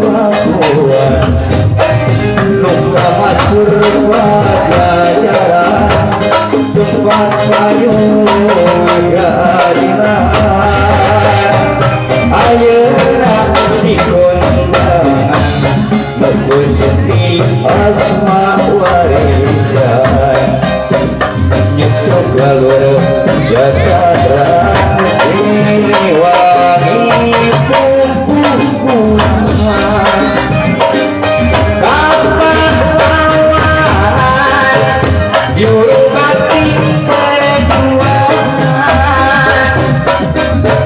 Pakuan luka masur pajajaran tempat payung keadilan ayeuna di kondangan Gusti asma warisan nyecok galur jatadran siliwangi pumpukuan kapah lawan juru bakti perjuangan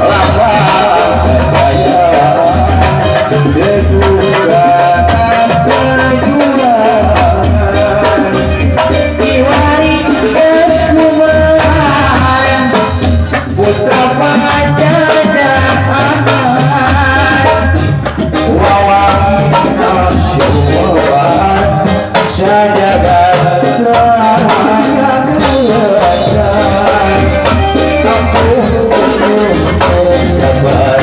lawan jaya kekurangan perjuangan diwari keskuman putra pajajaran wawangi nasyuan sajagat raya keluarkan kampung sabar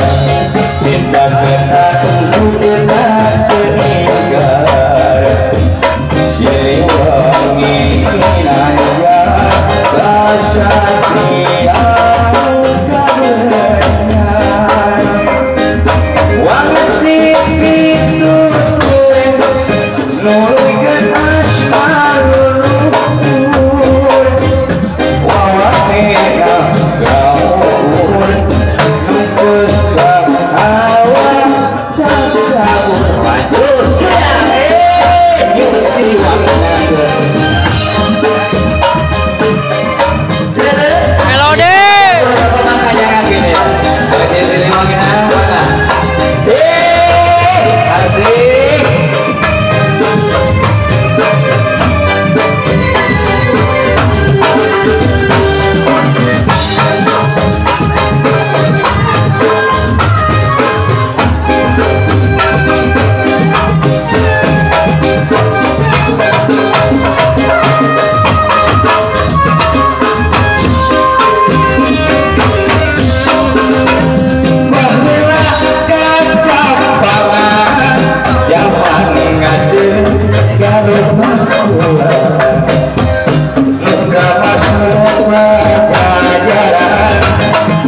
tindak ketang bukan peninggal Siliwangi naya rasa tiang kabenan wangsit pitutur nuluykeun asma luluhur wawakena gaur numput ka awak takabur lanjut yuk Siliwangi Melode.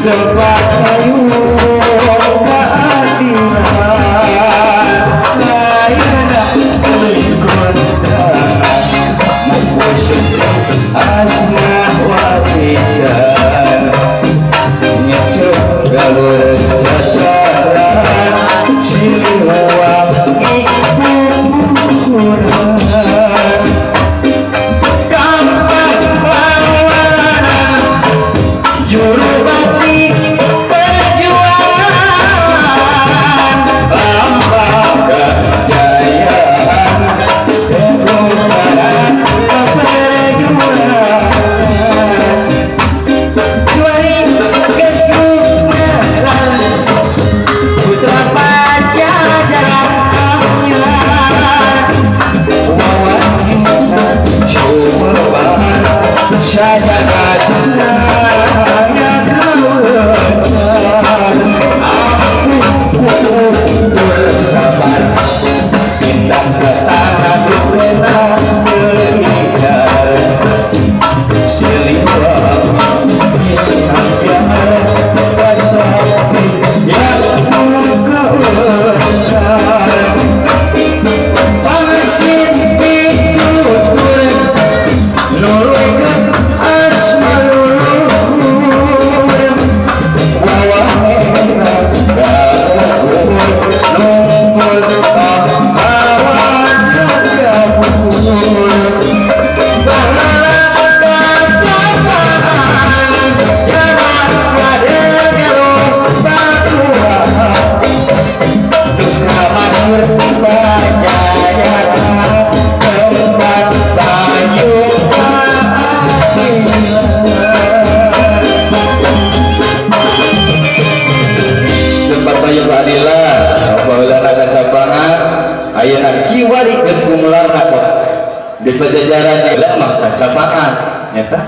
tempat payung keadilan ayeuna di kondangan Gusti asma warisan nyecuk galur sasaran Siliwangi pumpukuan kampah lawanan juru bakti perjuangan lambang kejayaan kekuatan perjuangan diwari keskuman putra pajajaran wawangi nasyuan sajagat raya keluarkan aku bersabar tindak ketangan benar meninggal Siliwangi nangkian kasakti yang keluarkan pangsit pitutur nuluykeun asma luluhur wawahena gaur numpul pahlawan jagabur pahala kacapahan jalan wadegero Pakuan duka masur pajajaran tempat payung tempat payung keadilan apabila akan sampangan ayeuna kiwari geus gumularna di pajajaran ieu mah kacapangan nyata